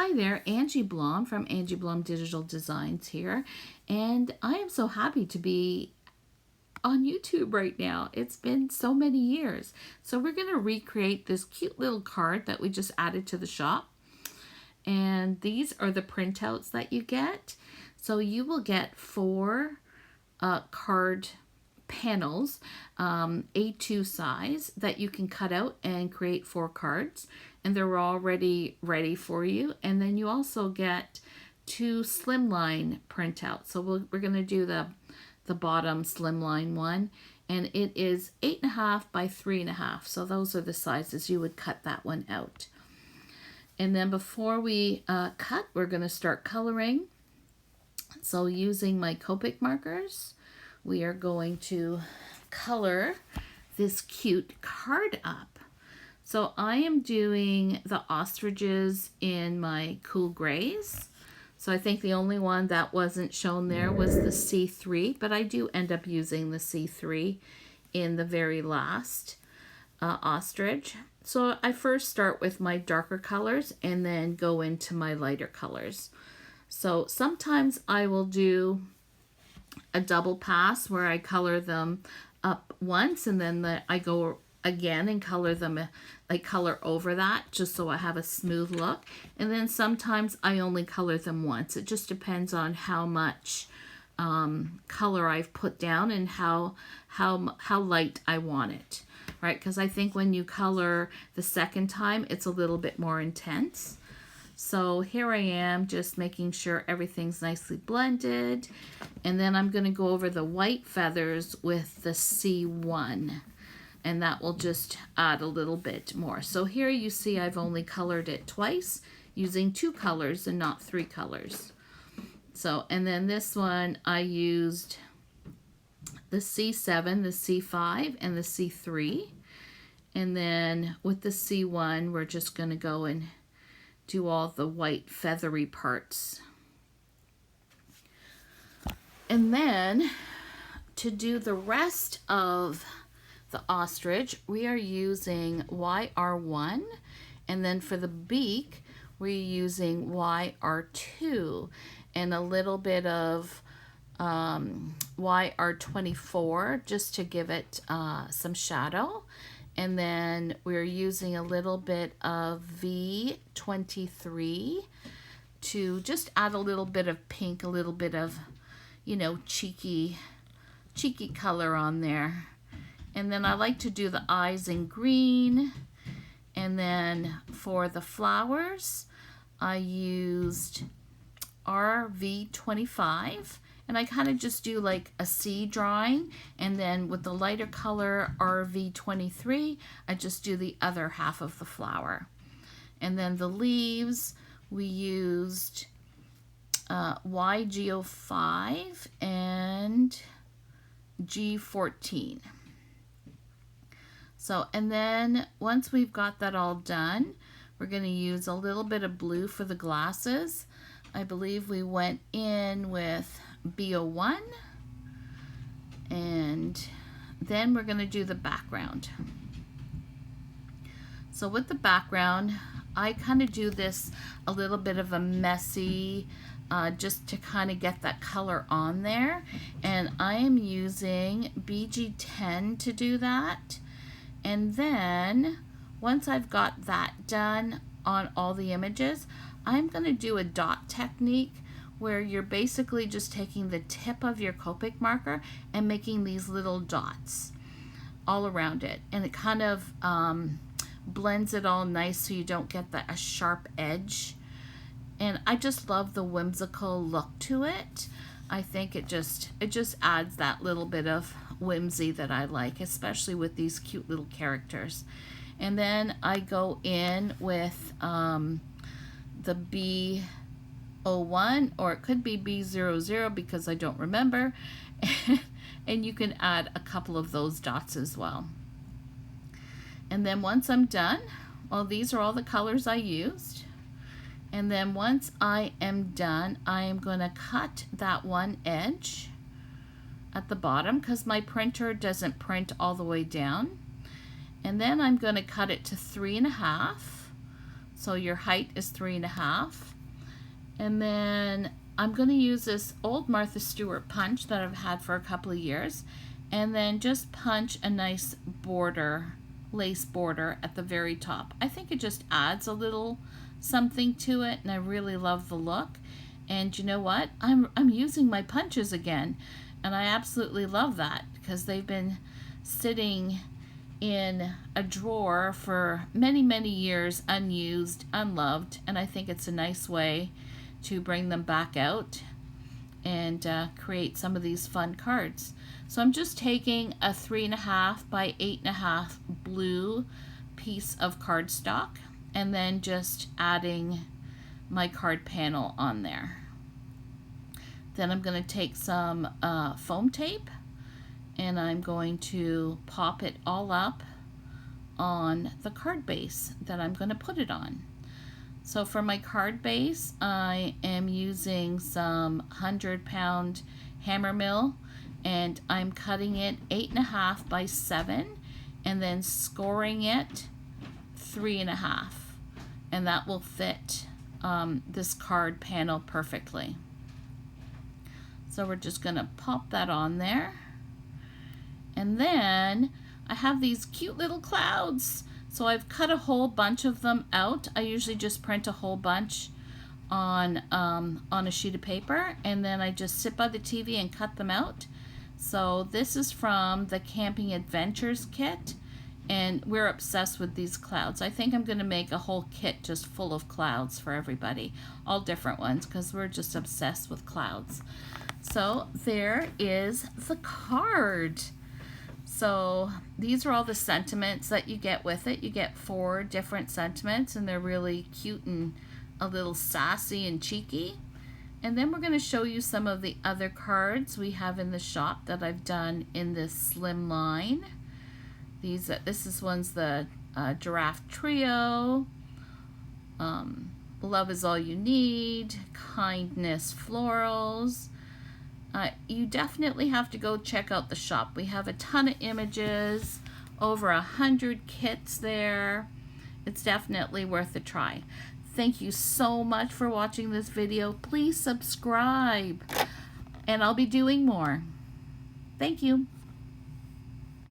Hi there, Angie Blom from Angie Blom Digital Designs here, and I am so happy to be on YouTube right now. It's been so many years. So we're going to recreate this cute little card that we just added to the shop, and these are the printouts that you get. So you will get four card panels, A2 size, that you can cut out and create 4 cards, and they're already ready for you. And then you also get 2 slimline printouts. So we're going to do the bottom slimline one, and it is 8.5 by 3.5. So those are the sizes you would cut that one out. And then before we cut, we're going to start coloring. So using my Copic markers, we are going to color this cute card up. So I am doing the ostriches in my cool grays. So I think the only one that wasn't shown there was the C3, but I do end up using the C3 in the very last ostrich. So I first start with my darker colors and then go into my lighter colors. So sometimes I will do a double pass where I color them up once, and then I go again and color them, like color over that, just so I have a smooth look. And then sometimes I only color them once. It just depends on how much color I've put down and how light I want it, right? Because I think when you color the second time, it's a little bit more intense. So here I am just making sure everything's nicely blended. And then I'm going to go over the white feathers with the C1. And that will just add a little bit more. So here you see I've only colored it twice using 2 colors and not 3 colors. So, and then this one I used the C7, the C5, and the C3. And then with the C1, we're just going to go and do all the white feathery parts. And then to do the rest of the ostrich, we are using YR1, and then for the beak, we're using YR2 and a little bit of YR24 just to give it some shadow. And then we're using a little bit of V23 to just add a little bit of pink, a little bit of, you know, cheeky color on there. And then I like to do the eyes in green. And then for the flowers, I used RV25. And I kind of just do like a C drawing, and then with the lighter color RV23, I just do the other half of the flower. And then the leaves, we used YGO5 and G14. So, and then once we've got that all done, we're going to use a little bit of blue for the glasses. I believe we went in with B01, and then we're going to do the background. So with the background, I kind of do this a little bit of a messy, just to kind of get that color on there, and I am using BG10 to do that. And then once I've got that done on all the images, I'm going to do a dot technique where you're basically just taking the tip of your Copic marker and making these little dots all around it. And it kind of blends it all nice so you don't get a sharp edge. And I just love the whimsical look to it. I think it just adds that little bit of whimsy that I like, especially with these cute little characters. And then I go in with the B01, or it could be B00 because I don't remember. And you can add a couple of those dots as well. And then once I'm done, well, these are all the colors I used. And then once I am done, I am going to cut that one edge at the bottom because my printer doesn't print all the way down. And then I'm going to cut it to 3.5. So your height is 3.5. And then I'm going to use this old Martha Stewart punch that I've had for a couple of years, and then just punch a nice border, lace border at the very top. I think it just adds a little something to it, and I really love the look. And you know what? I'm using my punches again, and I absolutely love that because they've been sitting in a drawer for many, many years, unused, unloved, and I think it's a nice way to bring them back out and create some of these fun cards. So I'm just taking a 3.5 by 8.5 blue piece of cardstock and then just adding my card panel on there. Then I'm going to take some foam tape and I'm going to pop it all up on the card base that I'm going to put it on. So for my card base, I am using some 100-pound hammer mill, and I'm cutting it 8.5 by 7 and then scoring it 3.5, and that will fit this card panel perfectly. So we're just going to pop that on there, and then I have these cute little clouds. So I've cut a whole bunch of them out. I usually just print a whole bunch on a sheet of paper, and then I just sit by the TV and cut them out. So this is from the Camping Adventures kit, and we're obsessed with these clouds. I think I'm going to make a whole kit just full of clouds for everybody, all different ones, because we're just obsessed with clouds. So there is the card. So these are all the sentiments that you get with it. You get 4 different sentiments, and they're really cute and a little sassy and cheeky. And then we're going to show you some of the other cards we have in the shop that I've done in this slim line. This one's the Giraffe Trio, Love is All You Need, Kindness Florals. You definitely have to go check out the shop. We have a ton of images, over 100 kits there. It's definitely worth a try. Thank you so much for watching this video. Please subscribe, and I'll be doing more. Thank you.